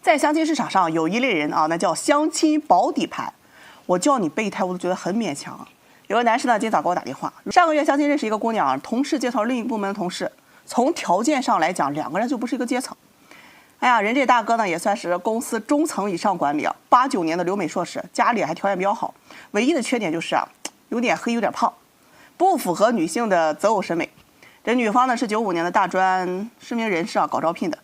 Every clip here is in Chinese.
在相亲市场上有一类人啊，那叫相亲保底盘。我叫你备胎，我都觉得很勉强。有个男士呢，今早给我打电话，上个月相亲认识一个姑娘，同事介绍另一个部门的同事，从条件上来讲，两个人就不是一个阶层。哎呀，人这大哥呢也算是公司中层以上管理啊，89年的留美硕士，家里还条件比较好，唯一的缺点就是有点黑，有点胖，不符合女性的择偶审美。这女方呢是95年的大专知名人士搞招聘的，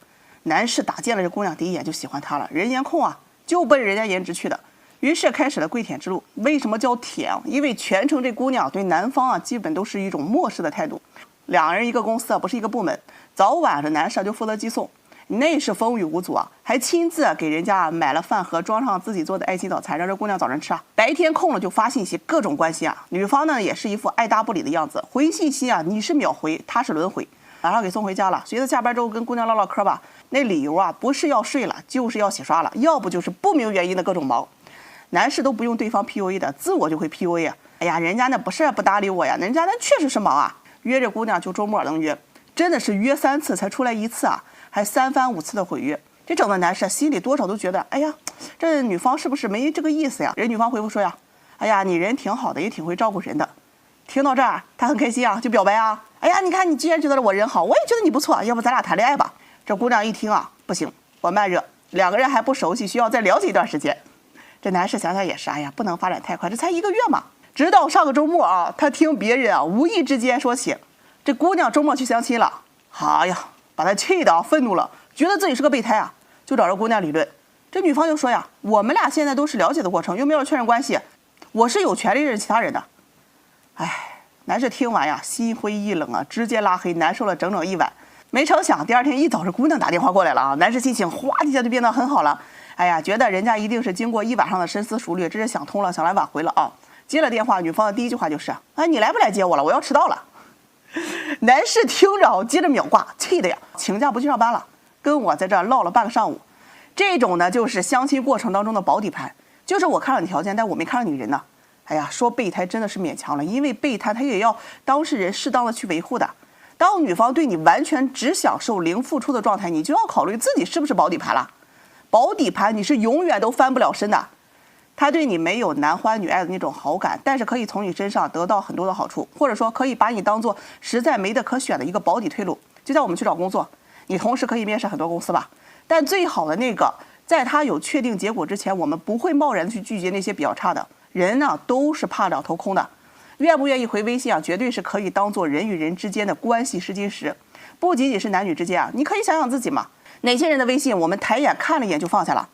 男士打见了这姑娘第一眼就喜欢她了，人颜控就奔人家颜值去的，于是开始了跪舔之路。为什么叫舔？因为全程这姑娘对男方基本都是一种漠视的态度。两人一个公司不是一个部门，早晚这男士就负责接送，那是风雨无阻还亲自给人家买了饭盒，装上自己做的爱心早餐，让这姑娘早晨吃白天空了就发信息，各种关心女方呢也是一副爱答不理的样子，回信息你是秒回，他是轮回。晚上给送回家了，随着下班之后跟姑娘唠唠嗑吧，那理由不是要睡了，就是要洗刷了，要不就是不明原因的各种忙。男士都不用对方 PUA 的，自我就会 PUA 哎呀，人家那不是不搭理我呀，人家那确实是忙约这姑娘就周末能约，真的是约3次才出来1次还3番5次的毁约。这整个男士心里多少都觉得，哎呀，这女方是不是没这个意思呀？人女方回复说哎呀，你人挺好的，也挺会照顾人的。听到这儿，他很开心就表白哎呀，你看你既然觉得我人好，我也觉得你不错，要不咱俩谈恋爱吧？这姑娘一听不行，我慢热，两个人还不熟悉，需要再了解一段时间。这男士想想也是，哎呀，不能发展太快，这才1个月嘛。直到上个周末他听别人无意之间说起，这姑娘周末去相亲了，哎呀，把他气得愤怒了，觉得自己是个备胎就找这姑娘理论。这女方就说我们俩现在都是了解的过程，又没有确认关系，我是有权利认识其他人的。哎，男士听完心灰意冷直接拉黑，难受了整整1晚。没成想第二天一早，这姑娘打电话过来了男士心情哗一下就变得很好了。哎呀，觉得人家一定是经过1晚上的深思熟虑，这是想通了，想来挽回了接了电话，女方的第一句话就是你来不来接我了？我要迟到了。男士听着接着秒挂，气的请假不去上班了，跟我在这唠了半个上午。这种呢就是相亲过程当中的保底盘，就是我看了你条件，但我没看到你人呢。哎呀，说备胎真的是勉强了，因为备胎他也要当事人适当的去维护的。当女方对你完全只享受零付出的状态，你就要考虑自己是不是保底盘了。保底盘你是永远都翻不了身的。他对你没有男欢女爱的那种好感，但是可以从你身上得到很多的好处，或者说可以把你当做实在没得可选的一个保底退路。就像我们去找工作，你同时可以面试很多公司吧，但最好的那个，在他有确定结果之前，我们不会贸然的去拒绝那些比较差的人都是怕两头空的。愿不愿意回微信绝对是可以当做人与人之间的关系试金石，不仅仅是男女之间你可以想想自己嘛，哪些人的微信我们抬眼看了一眼就放下了？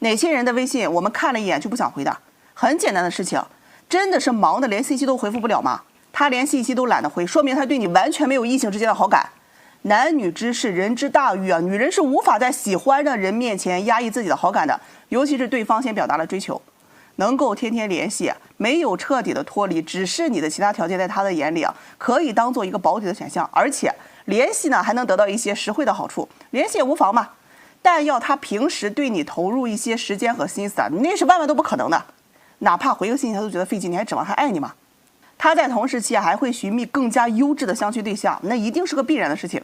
哪些人的微信我们看了一眼就不想回的？很简单的事情，真的是忙的连信息都回复不了吗？他连信息都懒得回，说明他对你完全没有异性之间的好感。男女之事，人之大欲女人是无法在喜欢的人面前压抑自己的好感的，尤其是对方先表达了追求。能够天天联系，没有彻底的脱离，只是你的其他条件在他的眼里可以当做一个保底的选项，而且联系呢还能得到一些实惠的好处，联系也无妨嘛。但要他平时对你投入一些时间和心思那是万万都不可能的。哪怕回个信息他都觉得费劲，你还指望他爱你吗？他在同时期还会寻觅更加优质的相亲对象，那一定是个必然的事情。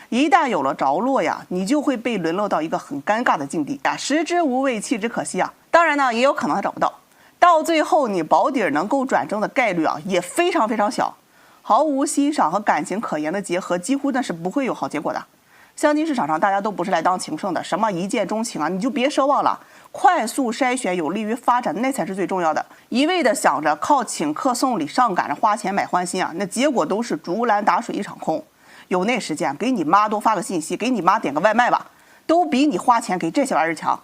一旦有了着落你就会被沦落到一个很尴尬的境地食之无味，弃之可惜当然呢，也有可能他找不到，到最后你保底能够转正的概率也非常非常小。毫无欣赏和感情可言的结合，几乎那是不会有好结果的。相亲市场上大家都不是来当情圣的，什么一见钟情你就别奢望了，快速筛选有利于发展那才是最重要的。一味的想着靠请客送礼上赶着花钱买欢心那结果都是竹篮打水一场空。有那时间给你妈多发个信息，给你妈点个外卖吧，都比你花钱给这些玩意儿强。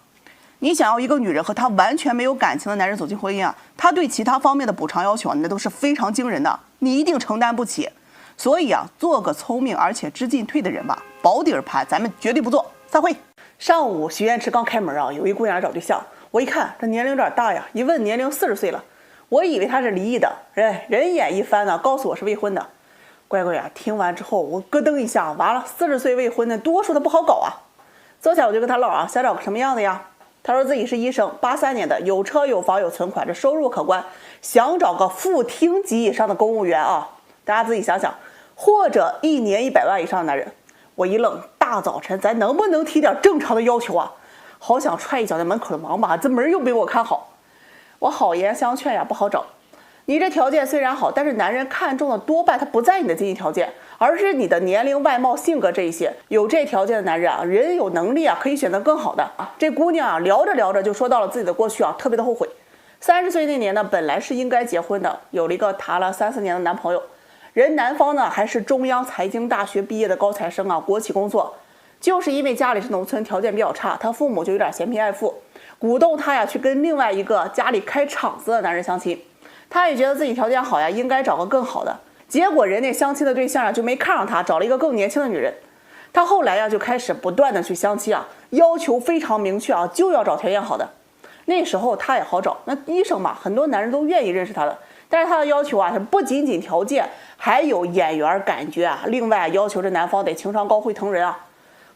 你想要一个女人和她完全没有感情的男人走进婚姻她对其他方面的补偿要求那都是非常惊人的，你一定承担不起。所以做个聪明而且知进退的人吧，保底盘咱们绝对不做。散会。上午许愿池刚开门有一姑娘来找对象，我一看这年龄有点大一问年龄40岁了，我以为她是离异的，人眼一翻告诉我是未婚的。乖乖听完之后我咯噔一下，完了，40岁未婚的多数的不好搞坐下我就跟他唠想找个什么样的呀？他说自己是医生，83年的，有车有房有存款，这收入可观，想找个副厅级以上的公务员大家自己想想，或者1年100万以上的男人。我一愣，大早晨咱能不能提点正常的要求好想踹一脚那门口的王八，这门又没我看好。我好言相劝呀，不好找。你这条件虽然好，但是男人看中的多半他不在你的经济条件，而是你的年龄、外貌、性格这一些。有这条件的男人啊，人有能力啊，可以选择更好的啊。这姑娘啊，聊着聊着就说到了自己的过去啊，特别的后悔。30岁那年呢，本来是应该结婚的，有了一个谈了3、4年的男朋友。人男方呢还是中央财经大学毕业的高材生啊，国企工作。就是因为家里是农村，条件比较差，他父母就有点嫌贫爱富，鼓动他呀去跟另外一个家里开厂子的男人相亲。他也觉得自己条件好呀，应该找个更好的。结果人家相亲的对象啊就没看上他，找了一个更年轻的女人。他后来呀就开始不断的去相亲啊，要求非常明确啊，就要找条件好的。那时候他也好找，那医生嘛，很多男人都愿意认识他的。但是他的要求啊，他不仅仅条件，还有眼缘感觉啊。另外要求这男方得情商高，会疼人啊。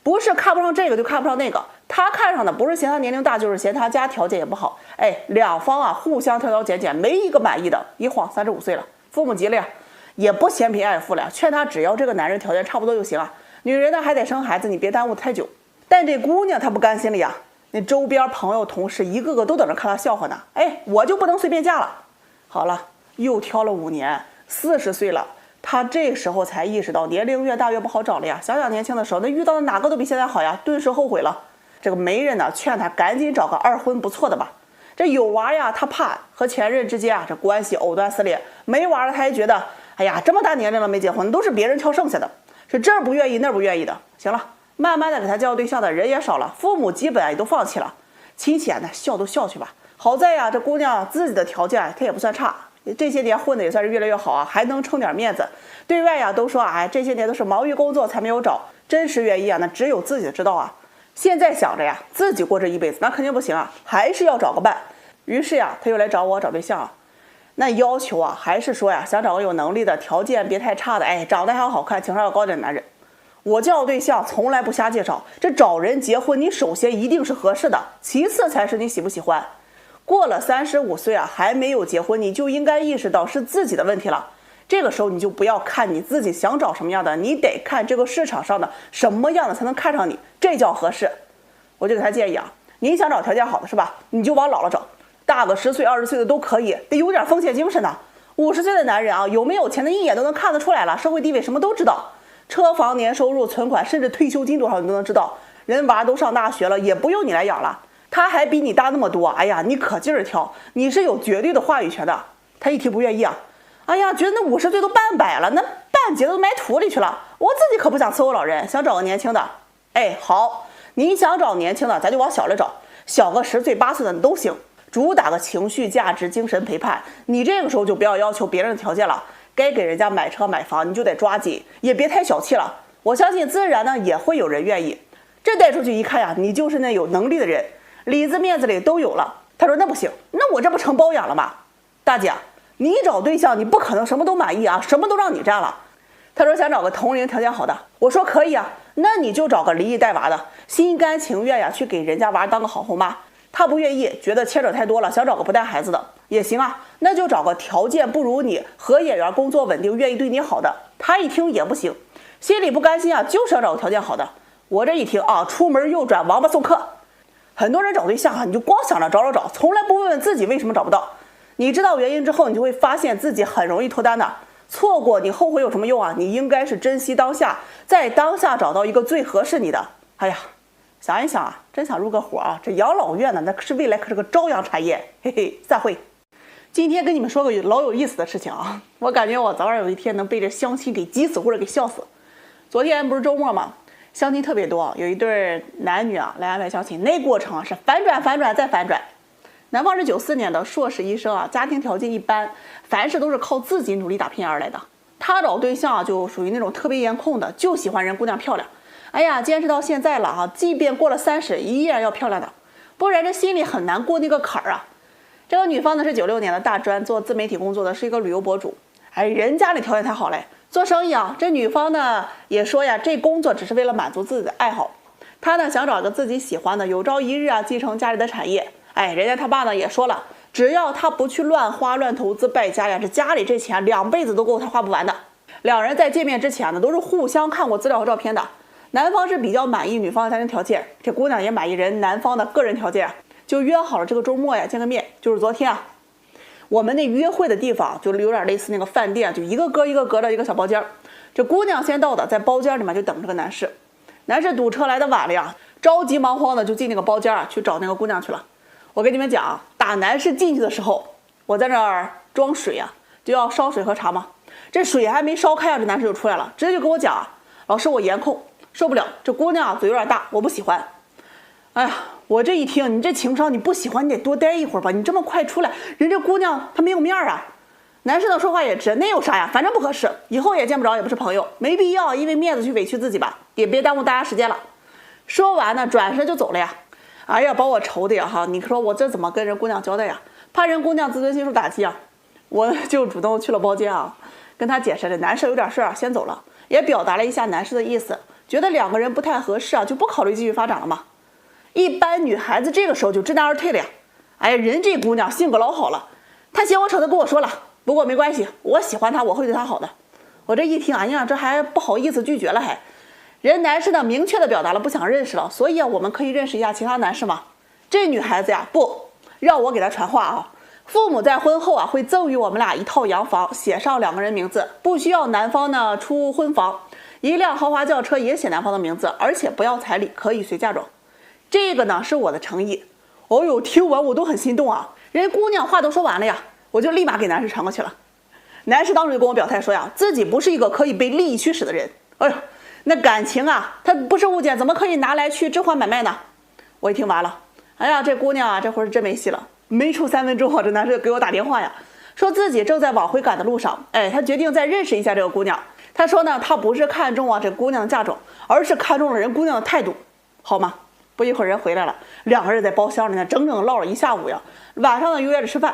不是看不上这个就看不上那个，他看上的不是嫌他年龄大，就是嫌他家条件也不好。两方啊互相挑挑拣拣，没一个满意的。一晃35岁了，父母急了呀，也不嫌贫爱富了，劝他只要这个男人条件差不多就行啊。女人呢还得生孩子，你别耽误太久。但这姑娘她不甘心了呀，那周边朋友同事一个个都等着看她笑话呢。我就不能随便嫁了。好了，又挑了5年，40岁了。他这时候才意识到，年龄越大越不好找了呀。想想年轻的时候，那遇到的哪个都比现在好呀，顿时后悔了。这个媒人呢，劝他赶紧找个2婚不错的吧。这有娃呀，他怕和前任之间啊这关系藕断丝连；没娃了，他还觉得，这么大年龄了没结婚，都是别人挑剩下的，是这儿不愿意那儿不愿意的。行了，慢慢的给他介绍对象的人也少了，父母基本也都放弃了，亲戚啊那笑都笑去吧。好在呀，这姑娘自己的条件她也不算差。这些年混的也算是越来越好啊，还能撑点面子。对外呀都说这些年都是忙于工作才没有找，真实原因啊那只有自己知道啊。现在想着呀自己过这一辈子那肯定不行啊，还是要找个伴。于是呀他又来找我找对象啊，那要求啊还是说呀想找个有能力的，条件别太差的，长得还要好看，情商要高点的男人。我叫对象从来不瞎介绍，这找人结婚你首先一定是合适的，其次才是你喜不喜欢。过了35岁啊，还没有结婚，你就应该意识到是自己的问题了。这个时候你就不要看你自己想找什么样的，你得看这个市场上的什么样的才能看上你，这叫合适。我就给他建议啊，你想找条件好的是吧？你就往老了找，大个10岁、20岁的都可以，得有点风险精神的。50岁的男人啊，有没有钱的一眼都能看得出来了，社会地位什么都知道，车房、年收入、存款，甚至退休金多少你都能知道。人娃都上大学了，也不用你来养了。他还比你大那么多，你可劲儿挑，你是有绝对的话语权的。他一提不愿意啊，觉得那50岁都半百了，那半截都埋土里去了。我自己可不想伺候老人，想找个年轻的。好，你想找年轻的，咱就往小了找，小个10岁、8岁的都行，主打个情绪价值、精神陪伴。你这个时候就不要要求别人的条件了，该给人家买车买房你就得抓紧，也别太小气了。我相信自然呢也会有人愿意。这带出去一看呀，你就是那有能力的人。里子面子里都有了。他说那不行，那我这不成包养了吗？大姐，你找对象你不可能什么都满意啊，什么都让你占了。他说想找个同龄条件好的，我说可以啊，那你就找个离异带娃的，心甘情愿呀去给人家娃当个好后妈。他不愿意，觉得牵扯太多了，想找个不带孩子的也行啊，那就找个条件不如你，合眼缘，工作稳定，愿意对你好的。他一听也不行，心里不甘心啊，就是要找个条件好的。我这一听啊，出门右转，王八送客。很多人找对象啊，你就光想着找，从来不问问自己为什么找不到。你知道原因之后，你就会发现自己很容易脱单的。错过你后悔有什么用啊？你应该是珍惜当下，在当下找到一个最合适你的。想一想啊，真想入个伙啊，这养老院呢，那是未来可是个朝阳产业。嘿嘿，散会。今天跟你们说个老有意思的事情啊，我感觉我早晚有一天能被这相亲给急死或者给笑死。昨天不是周末吗？相亲特别多，有一对男女啊来安排相亲，那过程啊是反转再反转。男方是94年的硕士医生啊，家庭条件一般，凡事都是靠自己努力打拼而来的。他找对象啊就属于那种特别颜控的，就喜欢人姑娘漂亮。坚持到现在了啊，即便过了30，依然要漂亮的，不然这心里很难过那个坎儿啊。这个女方呢是96年的大专，做自媒体工作的，是一个旅游博主。人家里条件太好嘞。做生意啊，这女方呢也说呀，这工作只是为了满足自己的爱好。她呢想找个自己喜欢的，有朝一日啊继承家里的产业。人家他爸呢也说了，只要他不去乱花乱投资败家呀，这家里这钱2辈子都够他花不完的。两人在见面之前呢，都是互相看过资料和照片的。男方是比较满意女方的家庭条件，这姑娘也满意人男方的个人条件，就约好了这个周末呀见个面。就是昨天啊，我们那约会的地方就有点类似那个饭店，就一个隔一个隔的一个小包间。这姑娘先到的，在包间里面就等着个男士。男士堵车来的晚了呀，着急忙慌的就进那个包间啊去找那个姑娘去了。我跟你们讲，打男士进去的时候，我在那儿装水啊，就要烧水喝茶嘛。这水还没烧开啊，这男士就出来了，直接就跟我讲啊，老师我颜控受不了，这姑娘啊嘴有点大，我不喜欢。哎呀，我这一听，你这情商你不喜欢你得多待一会儿吧，你这么快出来，人这姑娘她没有面啊。男士呢说话也直，那有啥呀，反正不合适，以后也见不着，也不是朋友，没必要因为面子去委屈自己吧，也别耽误大家时间了。说完呢，转身就走了呀。哎呀，把我愁的呀哈！你说我这怎么跟人姑娘交代呀？怕人姑娘自尊心受打击啊！我就主动去了包间啊，跟他解释这男士有点事儿先走了，也表达了一下男士的意思，觉得两个人不太合适啊，就不考虑继续发展了嘛。一般女孩子这个时候就知难而退了呀。哎呀，人这姑娘性格老好了，她嫌我丑的跟我说了，不过没关系，我喜欢她，我会对她好的。我这一听，哎呀，这还不好意思拒绝了还。人男士呢明确的表达了不想认识了，所以啊，我们可以认识一下其他男士吗？这女孩子呀，不让我给她传话啊。父母在婚后啊会赠予我们俩一套洋房，写上两个人名字，不需要男方呢出婚房，一辆豪华轿车也写男方的名字，而且不要彩礼，可以随嫁妆。这个呢是我的诚意。哦呦，听完我都很心动啊！人姑娘话都说完了呀，我就立马给男士传过去了。男士当时就跟我表态说呀，自己不是一个可以被利益驱使的人。哎呦，那感情啊，它不是物件，怎么可以拿来去置换买卖呢？我一听完了，哎呀，这姑娘啊，这会儿是真没戏了。没出3分钟啊，这男士给我打电话呀，说自己正在往回赶的路上。哎，他决定再认识一下这个姑娘。他说呢，他不是看中啊这姑娘的嫁妆，而是看中了人姑娘的态度，好吗？不一会儿人回来了，两个人在包厢里呢，整整唠了一下午呀。晚上呢又约着吃饭。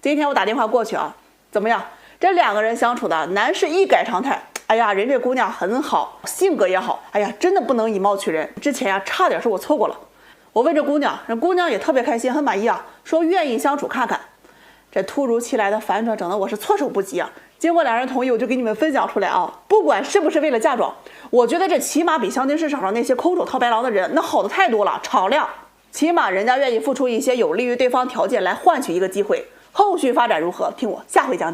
今天我打电话过去啊，怎么样？这两个人相处的，男士一改常态。哎呀，人这姑娘很好，性格也好，哎呀，真的不能以貌取人。之前呀，差点是我错过了。我问这姑娘，人姑娘也特别开心，很满意啊，说愿意相处看看。这突如其来的反转整得我是措手不及啊！经过两人同意，我就给你们分享出来啊。不管是不是为了嫁妆，我觉得这起码比相亲市场上那些空手套白狼的人那好的太多了，敞亮。起码人家愿意付出一些有利于对方条件来换取一个机会。后续发展如何，听我下回讲解。